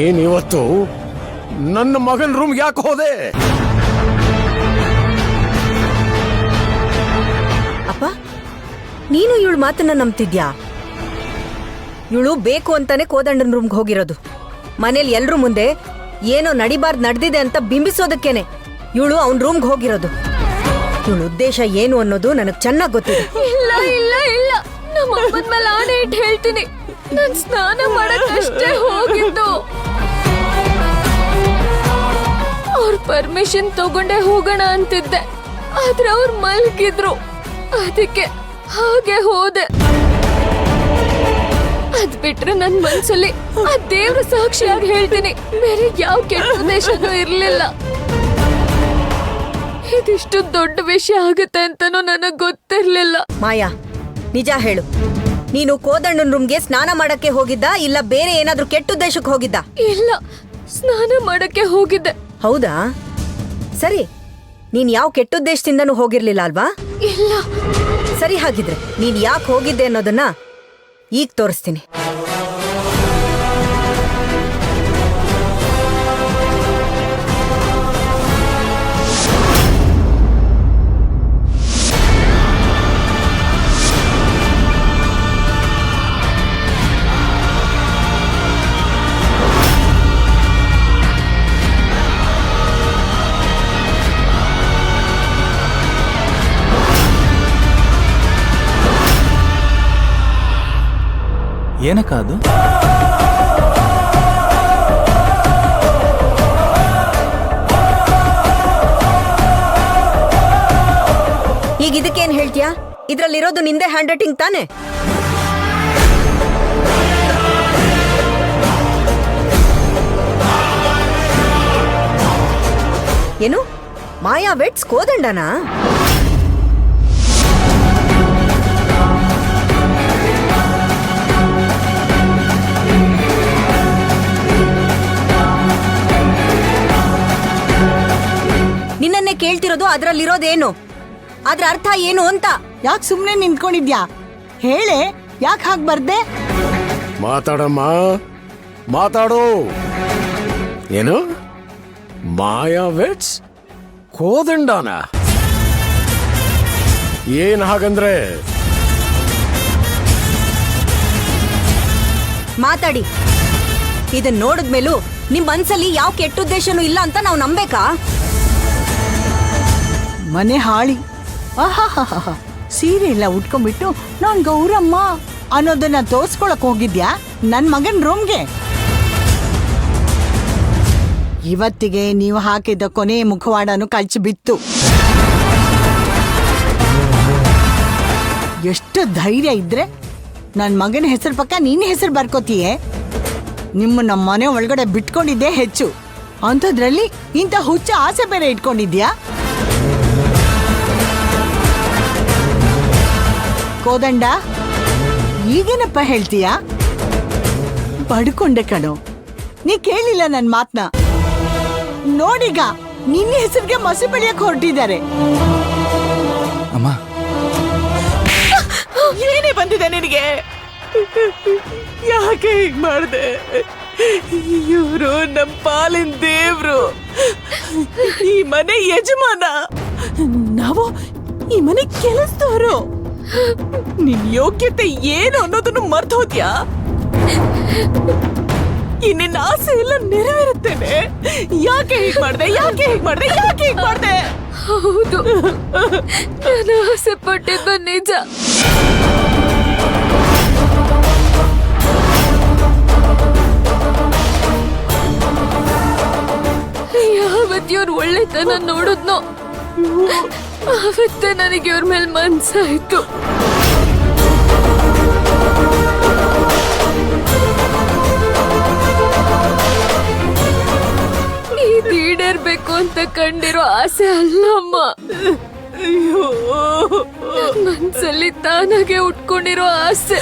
ಏನಿವತ್ತು ನನ್ನ ಮಗನ ರೂಮ್ ಯಾಕೆ ಹೋದೆ? ಅಪ್ಪ, ನೀನು ಇವಳು ಮಾತನ್ನ ನಂಬ್ತಿದ್ಯಾ? ಇವಳು ಬೇಕು ಅಂತಾನೆ ಕೋದಂಡನ ರೂಮ್ಗೆ ಹೋಗಿರೋದು. ಮನೇಲಿ ಎಲ್ರೂ ಮುಂದೆ ಏನೋ ನಡಿಬಾರ್ದು ನಡೆದಿದೆ ಅಂತ ಬಿಂಬಿಸೋದಕ್ಕೇನೆ ಇವಳು ಅವನ ರೂಮ್ಗೆ ಹೋಗಿರೋದು. ಇವಳ ಉದ್ದೇಶ ಏನು ಅನ್ನೋದು ನನಗೆ ಚೆನ್ನಾಗಿ ಗೊತ್ತಿದೆ. ಇಲ್ಲ ಇಲ್ಲ ಇಲ್ಲ, ನಮ್ಮ ಅಮ್ಮನ ಮೇಲೆ ಆಣೆ ಇಟ್ಟು ಹೇಳ್ತೀನಿ, ನಾನು ಸ್ನಾನ ಮಾಡಕ್ಕಷ್ಟೇ ಹೋಗಿದ್ದು. ಅವ್ರ ಪರ್ಮಿಷನ್ ತಗೊಂಡೇ ಹೋಗೋಣ ಅಂತಿದ್ದೆ, ಆದ್ರೆ ಅವ್ರು ಮಲ್ಗಿದ್ರು, ಅದಕ್ಕೆ ಹಾಗೆ ಹೋದೆ. ಅದ್ ಬಿಟ್ರೆ ನನ್ ಮನ್ಸಲ್ಲಿ ಆ ದೇವ್ರ ಸಾಕ್ಷಿಯಾಗಿ ಹೇಳ್ತೀನಿ, ಬೇರೆ ಯಾವ ಕೆಟ್ಟ ಉದ್ದೇಶನೂ ಇರ್ಲಿಲ್ಲ. ಇದಿಷ್ಟು ದೊಡ್ಡ ವಿಷಯ ಆಗುತ್ತೆ ಅಂತಾನೂ ನನಗ್ ಗೊತ್ತಿರ್ಲಿಲ್ಲ. ಮಾಯಾ, ನಿಜ ಹೇಳು, ನೀನು ಕೋದಂಡನ ರೂಮ್ಗೆ ಸ್ನಾನ ಮಾಡಕ್ಕೆ ಹೋಗಿದ್ದ ಇಲ್ಲ ಬೇರೆ ಏನಾದ್ರೂ ಕೆಟ್ಟ ಉದ್ದೇಶಕ್ಕೆ ಹೋಗಿದ್ದ? ಇಲ್ಲ, ಸ್ನಾನ ಮಾಡಕ್ಕೆ ಹೋಗಿದ್ದೆ. ಹೌದಾ? ಸರಿ, ನೀನ್ ಯಾವ ಕೆಟ್ಟ ಉದ್ದೇಶದಿಂದನೂ ಹೋಗಿರ್ಲಿಲ್ಲ ಅಲ್ವಾ? ಇಲ್ಲ. ಸರಿ, ಹಾಗಿದ್ರೆ ನೀನ್ ಯಾಕೆ ಹೋಗಿದ್ದೆ ಅನ್ನೋದನ್ನ ಈಗ ತೋರಿಸ್ತೀನಿ. ಏನಕ್ಕ ಅದು? ಈಗ ಇದಕ್ಕೇನ್ ಹೇಳ್ತೀಯಾ? ಇದ್ರಲ್ಲಿರೋದು ನಿಂದೆ ಹ್ಯಾಂಡ್ ರೈಟಿಂಗ್ ತಾನೆ? ಏನು, ಮಾಯಾ ವೆಟ್ಸ್ ಕೋದಂಡನಾ? ನಿನ್ನನ್ನೇ ಕೇಳ್ತಿರೋದು, ಅದ್ರಲ್ಲಿರೋದೇನು, ಅದ್ರ ಅರ್ಥ ಏನು ಅಂತ. ಯಾಕೆ ಸುಮ್ನೆ ನಿಂತ್ಕೊಂಡಿದ್ಯಾ? ಹೇಳೆ, ಯಾಕೆ ಹಾಗೆ ಬರ್ದೆ? ಮಾತಾಡಮ್ಮ, ಮಾತಾಡು. ಏನು ಮಾಯಾ ವೆಟ್ಸ್ ಕೋದಂಡನ? ಏನ್ ಹಾಗಂದ್ರೆ? ಮಾತಾಡಿ. ಇದನ್ ನೋಡಿದ್ಮೇಲೂ ನಿಮ್ ಮನ್ಸಲ್ಲಿ ಯಾವ ಕೆಟ್ಟ ಉದ್ದೇಶನೂ ಇಲ್ಲ ಅಂತ ನಾವು ನಂಬೇಕಾ? ಮನೆ ಹಾಳಿ, ಆಹಾಹಾಹಾ, ಸೀರೆ ಎಲ್ಲ ಉಟ್ಕೊಂಡ್ಬಿಟ್ಟು ನಾನ್ ಗೌರಮ್ಮ ಅನ್ನೋದನ್ನ ತೋರ್ಸ್ಕೊಳಕ್ ಹೋಗಿದ್ಯಾ ನನ್ ಮಗನ್ ರೂಮ್ಗೆ? ಇವತ್ತಿಗೆ ನೀವು ಹಾಕಿದ ಕೊನೆ ಮುಖವಾಡನು ಕಳ್ಚಿ ಬಿತ್ತು. ಎಷ್ಟು ಧೈರ್ಯ ಇದ್ರೆ ನನ್ ಮಗನ ಹೆಸರು ಪಕ್ಕ ನೀನ್ ಹೆಸರು ಬರ್ಕೋತೀಯೇ? ನಿಮ್ಮ ನಮ್ಮ ಮನೆ ಒಳಗಡೆ ಬಿಟ್ಕೊಂಡಿದ್ದೇ ಹೆಚ್ಚು, ಅಂಥದ್ರಲ್ಲಿ ಇಂಥ ಹುಚ್ಚ ಆಸೆ ಬೇರೆ ಇಟ್ಕೊಂಡಿದ್ಯಾ? ಕೋದಂಡ, ಈಗೇನಪ್ಪ ಹೇಳ್ತೀಯಾ? ಪಡ್ಕೊಂಡೆ ಕಣೋ, ನೀ ಕೇಳಿಲ್ಲ ನನ್ ಮಾತ್ನ. ನೋಡೀಗ ನಿನ್ನ ಹೆಸರಿಗೆ ಮಸಿ ಬೆಳೆಯಕ್ ಹೊರಟಿದ್ದಾರೆ. ಅಮ್ಮ, ಏನೇ ಬಂದಿದೆ ನಿನಗೆ? ಯಾಕೆ ಹೀಗ್ ಮಾಡ್ದೆ? ಇವರು ನಮ್ಮ ಪಾಲಿನ ದೇವ್ರು, ಈ ಮನೆ ಯಜಮಾನ, ನಾವು ಈ ಮನೆ ಕೆಲಸದವರು. ನಿನ್ ಯೋಗ್ಯತೆ ಏನು ಅನ್ನೋದನ್ನು ಮರ್ತು ಹೋದ್ಯಾ? ನಿನ್ನ ಆಸೆ ಎಲ್ಲ ನೆರವೇರುತ್ತೇನೆ. ಯಾಕೆ ಹೀಗ್ ಮಾಡ್ದೆ? ಯಾಕೆ ಹೀಗ್ ಮಾಡ್ದೆ? ಯಾಕೆ ಹೀಗ್ ಮಾಡ್ದೆ? ಹೌದು, ನಾನು ಆಸೆ ಪಟ್ಟಿದ್ದು ನಿಜ. ಯಾವತ್ ಇವ್ರ ಒಳ್ಳೆತನ ನೋಡಿದ್ನೋ ಆವತ್ತೇ ನನಗೆ ಇವ್ರ ಮೇಲೆ ಮನ್ಸಾಯ್ತು. ಈಡೇರ್ಬೇಕು ಅಂತ ಕಂಡಿರೋ ಆಸೆ ಅಲ್ಲಮ್ಮ, ಮನ್ಸಲ್ಲಿ ತಾನಾಗೆ ಉಟ್ಕೊಂಡಿರೋ ಆಸೆ.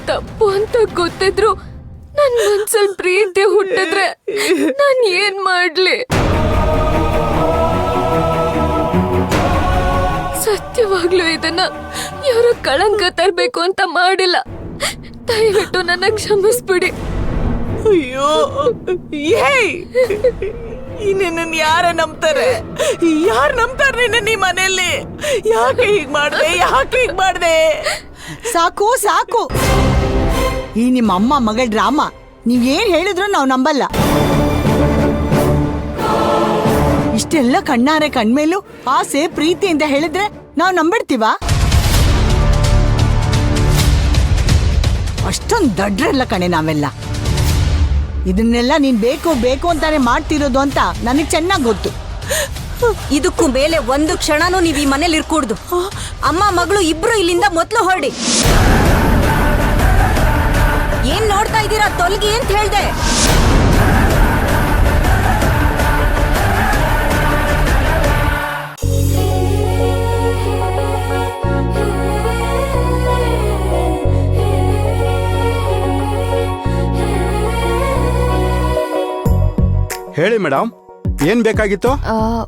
ತಪ್ಪು ಅಂತ ಗೊತ್ತಿದ್ರು ನನ್ ಮನ್ಸಲ್ಲಿ ಪ್ರೀತಿ ಹುಟ್ಟಿದ್ರೆ ನಾನ್ ಏನ್ ಮಾಡ್ಲಿ? ಸತ್ಯವಾಗ್ಲೂ ಇದನ್ನ ಯಾರು ಕಳಂಕ ತರ್ಬೇಕು ಅಂತ ಮಾಡಿಲ್ಲ. ದಯವಿಟ್ಟು ನನ್ನ ಕ್ಷಮಿಸ್ಬಿಡಿ. ಅಯ್ಯೋ ಏಯ್ ನಿನ್ನ ಯಾರ ನಂಬ್ತಾರೆ? ಯಾರು ನಂಬ್ತಾರೆ ನಿನ್ನ ಈ ಮನೆಯಲ್ಲಿ? ಯಾಕೆ ಹೀಗ್ ಮಾಡ್ದೆ? ಸಾಕು ಸಾಕು, ಈ ನಿಮ್ಮ ಅಮ್ಮ ಮಗಳ ಡ್ರಾಮಾ ನೀವೇನ್ ಹೇಳಿದ್ರು ನಾವು ನಂಬಲ್ಲ. ಇಷ್ಟೆಲ್ಲ ಕಣ್ಣಾರೆ ಕಣ್ಮೇಲೂ ಆಸೆ ಪ್ರೀತಿಯಿಂದ ಹೇಳಿದ್ರೆ ನಾವು ನಂಬಿಡ್ತೀವ? ಅಷ್ಟೊಂದು ದಡ್ರಲ್ಲ ಕಣೆ ನಾವೆಲ್ಲ. ಇದನ್ನೆಲ್ಲ ನೀನ್ ಬೇಕು ಅಂತಾನೆ ಮಾಡ್ತಿರೋದು ಅಂತ ನನಗೆ ಚೆನ್ನಾಗಿ ಗೊತ್ತು. ಇದಕ್ಕೂ ಮೇಲೆ ಒಂದು ಕ್ಷಣನೂ ನೀವ್ ಈ ಮನೇಲಿ ಇರ್ಕೂಡ್ದು. ಅಮ್ಮ ಮಗಳು ಇಬ್ರು ಇಲ್ಲಿಂದ ಮೊದ್ಲು ಹೊರಡಿ. ಏನ್ ನೋಡ್ತಾ ಇದ್ದೀರಾ? ತೊಲ್ಗಿ ಅಂತ ಹೇಳ್ದೆ. ಹೇಳಿ ಮೇಡಮ್, ಏನ್ ಬೇಕಾಗಿತ್ತು?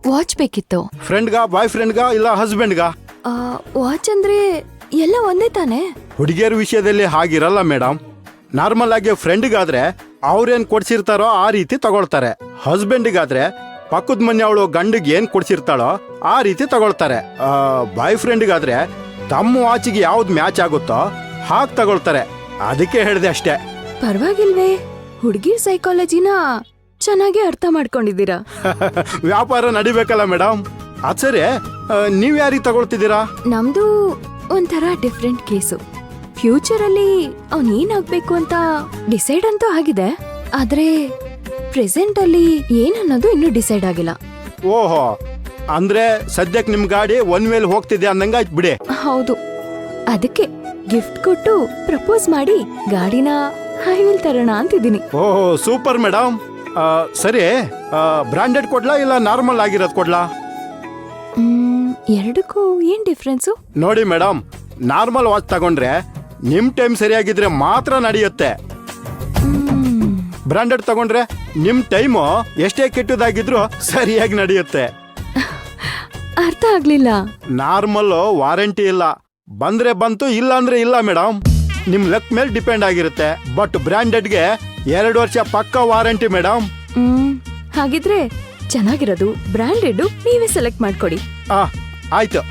ವಾಚ್ ಬೇಕಿತ್ತು. ಫ್ರೆಂಡ್ಗಾ, ಬಾಯ್ ಫ್ರೆಂಡ್ಗಾ, ಇಲ್ಲ ಹಸ್ಬೆಂಡ್ಗಾ? ವಾಚ್ ಅಂದ್ರೆ ಎಲ್ಲ ಒಂದೇ ತಾನೆ? ಹುಡುಗಿಯರ ವಿಷಯದಲ್ಲಿ ಹಾಗಿರಲ್ಲ ಮೇಡಮ್. ನಾರ್ಮಲ್ ಆಗಿ ಫ್ರೆಂಡ್ಗಾದ್ರೆ ಅವ್ರೇನ್ ಕೊಡ್ಸಿರ್ತಾರೋ ಆ ರೀತಿ ತಗೊಳ್ತಾರೆ. ಹಸ್ಬೆಂಡ್ಗಾದ್ರೆ ಪಕ್ಕದ ಮನೆ ಅವಳು ಗಂಡಿಗೆ ಏನ್ ಕೊಡ್ಸಿರ್ತಾಳೋ ಆ ರೀತಿ ತಗೊಳ್ತಾರೆ. ಬಾಯ್ ಫ್ರೆಂಡ್ಗಾದ್ರೆ ತಮ್ಮ ವಾಚಿಗೆ ಯಾವ್ದು ಮ್ಯಾಚ್ ಆಗುತ್ತೋ ಹಾಗೆ ತಗೊಳ್ತಾರೆ. ಅದಕ್ಕೆ ಹೇಳಿದೆ ಅಷ್ಟೇ. ಪರವಾಗಿಲ್ವೇ, ಹುಡುಗಿ ಸೈಕಾಲಜಿನ ಚೆನ್ನಾಗಿ ಅರ್ಥ ಮಾಡ್ಕೊಂಡಿದ್ದೀರಾ. ವ್ಯಾಪಾರ ನಡಿಬೇಕಲ್ಲ ಮೇಡಮ್. ಅದ್ ಸರಿ, ನೀವ್ ಯಾರಿಗೆ ತಗೊಳ್ತಿದ್ದೀರಾ? ನಮ್ದು ಒಂಥರ ಡಿಫ್ರೆಂಟ್ ಕೇಸು. ಫ್ಯೂಚರ್ ಅಲ್ಲಿ ಅವ್ನ್ ಏನಾಗ್ಬೇಕು ಅಂತ ಡಿಸೈಡ್ ಅಂತೂ ಆಗಿದೆ, ಆದ್ರೆ ಪ್ರೆಸೆಂಟ್ ಅಲ್ಲಿ ಏನನ್ನೋದು ಇನ್ನೂ ಡಿಸೈಡ್ ಆಗಿಲ್ಲ. ಓಹೋ, ಅಂದ್ರೆ ಸದ್ಯಕ್ಕೆ ನಿಮ್ ಗಾಡಿ ಒನ್ ವೇಲ್ ಹೋಗ್ತಿದೆ ಅಂದಂಗಾಯ್ತು ಬಿಡಿ. ಹೌದು, ಅದಕ್ಕೆ ಗಿಫ್ಟ್ ಕೊಟ್ಟು ಪ್ರಪೋಸ್ ಮಾಡಿ ಗಾಡಿನ ಹೈವೇಲ್ ತರೋಣ ಅಂತಿದ್ದೀನಿ. ಓಹೋ, ಸೂಪರ್ ಮೇಡಮ್. ಸರಿ, ಬ್ರಾಂಡೆಡ್ ಕೊಡ್ಲಾ ಇಲ್ಲ ನಾರ್ಮಲ್ ಆಗಿರೋದು ಕೊಡ್ಲಾ? ಎರಡಕ್ಕೂ ಏನ್ ಡಿಫ್ರೆನ್ಸು? ನೋಡಿ ಮೇಡಮ್, ನಾರ್ಮಲ್ ವಾಚ್ ತಗೊಂಡ್ರೆ ನಿಮ್ ಟೈಮ್ ಸರಿಯಾಗಿದ್ರೆ ಮಾತ್ರ ನಡೆಯುತ್ತೆ. ಬ್ರಾಂಡೆಡ್ ತಗೊಂಡ್ರೆ ನಿಮ್ ಟೈಮು ಎಷ್ಟೇ ಕೆಟ್ಟದಾಗಿದ್ರು ಸರಿಯಾಗಿ ನಡೆಯುತ್ತೆ. ಅರ್ಥ ಆಗ್ಲಿಲ್ಲ. ನಾರ್ಮಲ್ ವಾರಂಟಿ ಇಲ್ಲ, ಬಂದ್ರೆ ಬಂತು, ಇಲ್ಲ ಅಂದ್ರೆ ಇಲ್ಲ ಮೇಡಮ್. ನಿಮ್ ಲಕ್ ಮೇಲೆ ಡಿಪೆಂಡ್ ಆಗಿರುತ್ತೆ. ಬಟ್ ಬ್ರಾಂಡೆಡ್ಗೆ 2 ವರ್ಷ ಪಕ್ಕ ವಾರಂಟಿ ಮೇಡಮ್. ಹಾಗಿದ್ರೆ ಚೆನ್ನಾಗಿರೋದು ಬ್ರಾಂಡೆಡ್ ನೀವೇ ಸೆಲೆಕ್ಟ್ ಮಾಡ್ಕೊಡಿ. ಆಯ್ತು.